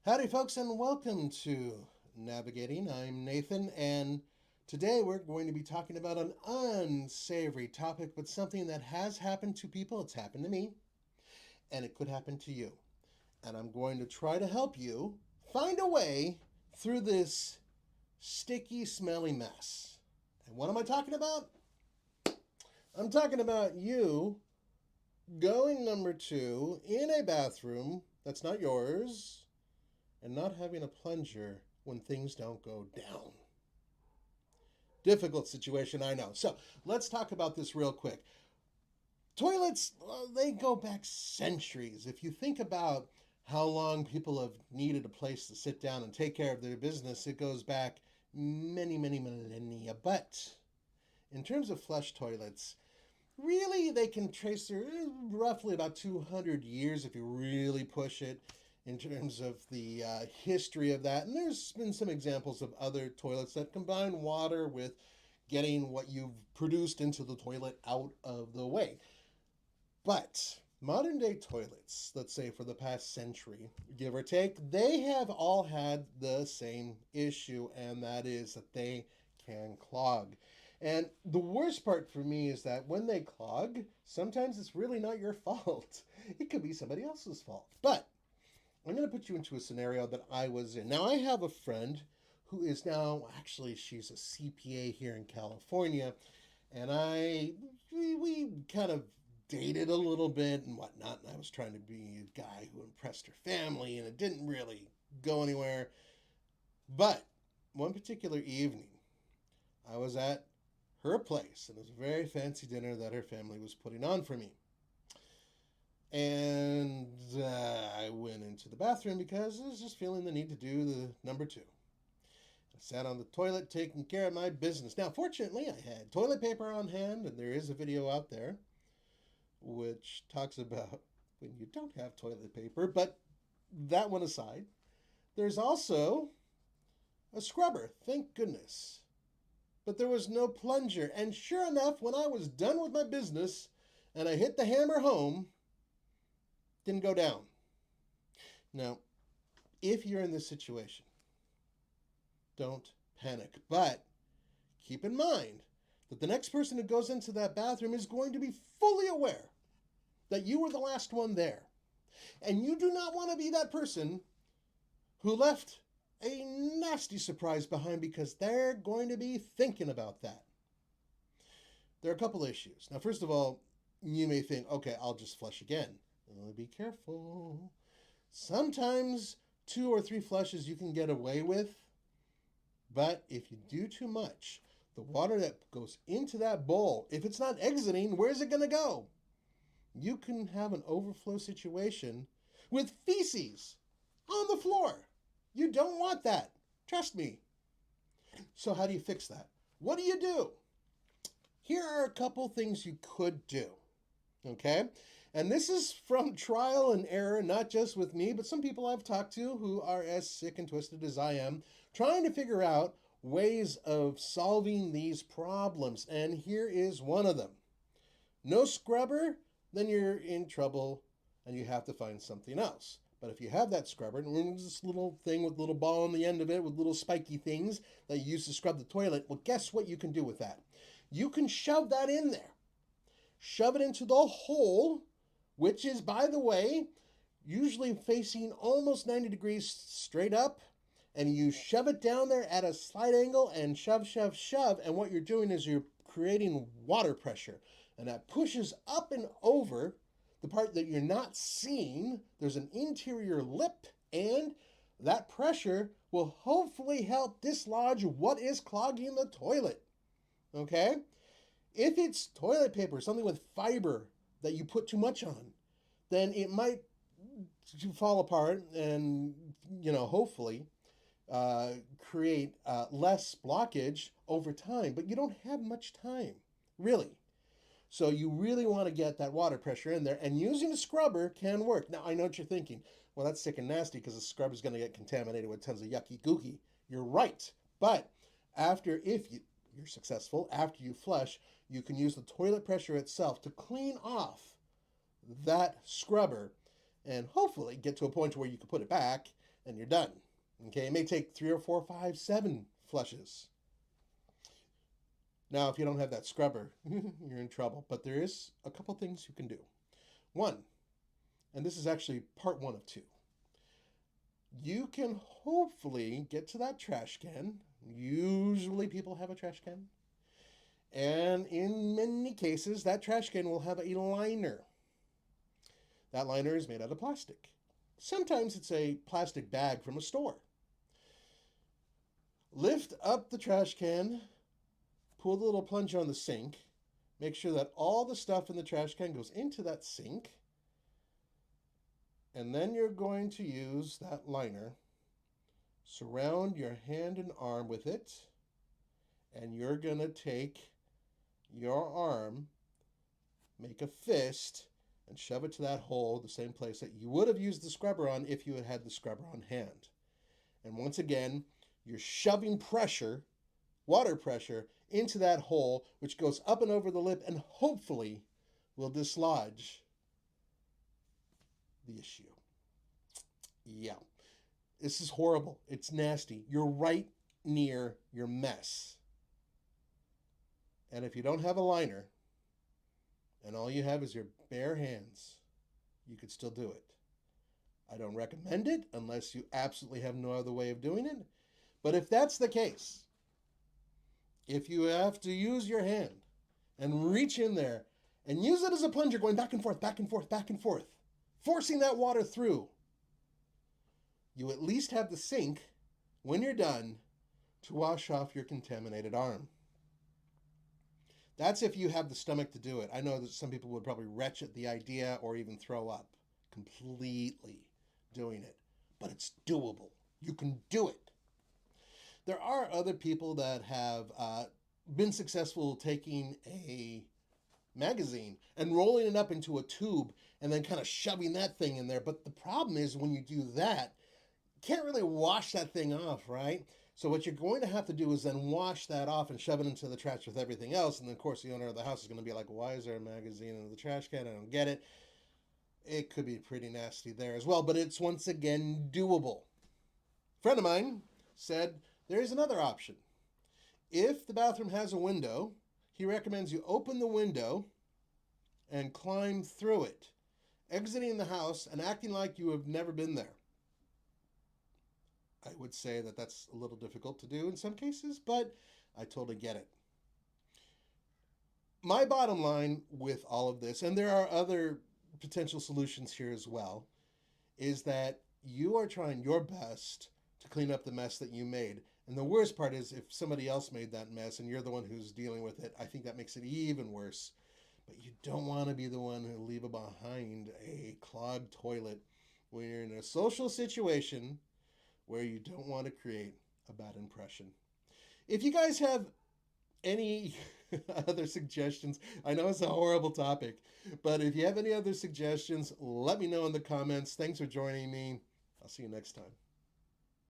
Howdy, folks, and welcome to Navigating. I'm Nathan, and today we're going to be talking about an unsavory topic, but something that has happened to people. It's happened to me, and it could happen to you. And I'm going to try to help you find a way through this sticky, smelly mess. And what am I talking about? I'm talking about you going number two in a bathroom that's not yours and not having a plunger when things don't go down. Difficult situation, I know. So let's talk about this real quick. Toilets, they go back centuries. If you think about how long people have needed a place to sit down and take care of their business, it goes back many, many millennia. But in terms of flush toilets, really they can trace their roughly about 200 years if you really push it in terms of the history of that. And there's been some examples of other toilets that combine water with getting what you've produced into the toilet out of the way. But modern day toilets, let's say for the past century, give or take, they have all had the same issue, and that is that they can clog. And the worst part for me is that when they clog, sometimes it's really not your fault. It could be somebody else's fault. But I'm going to put you into a scenario that I was in. Now, I have a friend who is now, actually, she's a CPA here in California, and we kind of dated a little bit and whatnot, and I was trying to be a guy who impressed her family, and it didn't really go anywhere. But one particular evening, I was at her place, and it was a very fancy dinner that her family was putting on for me. And I went into the bathroom because I was just feeling the need to do the number two. I sat on the toilet taking care of my business. Now, fortunately, I had toilet paper on hand, and there is a video out there which talks about when you don't have toilet paper. But that one aside, there's also a scrubber, thank goodness. But there was no plunger. And sure enough, when I was done with my business and I hit the hammer home, didn't go down. Now, if you're in this situation, don't panic. But keep in mind that the next person who goes into that bathroom is going to be fully aware that you were the last one there. And you do not want to be that person who left a nasty surprise behind because they're going to be thinking about that. There are a couple issues. Now, first of all, you may think, okay, I'll just flush again. Well, be careful. Sometimes 2 or 3 flushes you can get away with, but if you do too much, the water that goes into that bowl, if it's not exiting, where's it going to go? You can have an overflow situation with feces on the floor. You don't want that. Trust me. So, how do you fix that? What do you do? Here are a couple things you could do. Okay? And this is from trial and error, not just with me, but some people I've talked to who are as sick and twisted as I am, trying to figure out ways of solving these problems. And here is one of them. No scrubber, then you're in trouble and you have to find something else. But if you have that scrubber, and there's this little thing with a little ball on the end of it with little spiky things that you use to scrub the toilet, well, guess what you can do with that? You can shove that in there. Shove it into the hole, which is, by the way, usually facing almost 90 degrees straight up. And you shove it down there at a slight angle and shove, shove, shove. And what you're doing is you're creating water pressure. And that pushes up and over the part that you're not seeing. There's an interior lip, and that pressure will hopefully help dislodge what is clogging the toilet. Okay? If it's toilet paper, something with fiber that you put too much on, then it might fall apart and, hopefully create less blockage over time. But you don't have much time, really. So you really want to get that water pressure in there, and using a scrubber can work. Now, I know what you're thinking. Well, that's sick and nasty because the scrubber is going to get contaminated with tons of yucky gooky. You're right. But if you're successful, after you flush, you can use the toilet pressure itself to clean off that scrubber and hopefully get to a point where you can put it back and you're done. Okay, it may take 3 or 4, 5, 7 flushes. Now, if you don't have that scrubber, you're in trouble. But there is a couple things you can do. One, and this is actually part one of two, you can hopefully get to that trash can. Usually people have a trash can. And in many cases, that trash can will have a liner. That liner is made out of plastic. Sometimes it's a plastic bag from a store. Lift up the trash can, pull the little plunger on the sink, make sure that all the stuff in the trash can goes into that sink, and then you're going to use that liner, surround your hand and arm with it, and you're going to take your arm, make a fist, and shove it to that hole, the same place that you would have used the scrubber on if you had had the scrubber on hand. And once again, you're shoving pressure, water pressure, into that hole, which goes up and over the lip and hopefully will dislodge the issue. Yeah, this is horrible. It's nasty. You're right near your mess. And if you don't have a liner, and all you have is your bare hands, you could still do it. I don't recommend it unless you absolutely have no other way of doing it. But if that's the case, if you have to use your hand and reach in there and use it as a plunger, going back and forth, back and forth, back and forth, forcing that water through, you at least have the sink, when you're done, to wash off your contaminated arm. That's if you have the stomach to do it. I know that some people would probably retch at the idea or even throw up completely doing it, but it's doable. You can do it. There are other people that have been successful taking a magazine and rolling it up into a tube and then kind of shoving that thing in there. But the problem is when you do that, you can't really wash that thing off, right? So what you're going to have to do is then wash that off and shove it into the trash with everything else. And then, of course, the owner of the house is going to be like, why is there a magazine in the trash can? I don't get it. It could be pretty nasty there as well, but it's once again doable. A friend of mine said there is another option. If the bathroom has a window, he recommends you open the window and climb through it, exiting the house and acting like you have never been there. I would say that that's a little difficult to do in some cases, but I totally get it. My bottom line with all of this, and there are other potential solutions here as well, is that you are trying your best to clean up the mess that you made. And the worst part is if somebody else made that mess and you're the one who's dealing with it, I think that makes it even worse. But you don't want to be the one who leave behind a clogged toilet when you're in a social situation where you don't want to create a bad impression. If you guys have any other suggestions, I know it's a horrible topic, but if you have any other suggestions, let me know in the comments. Thanks for joining me. I'll see you next time.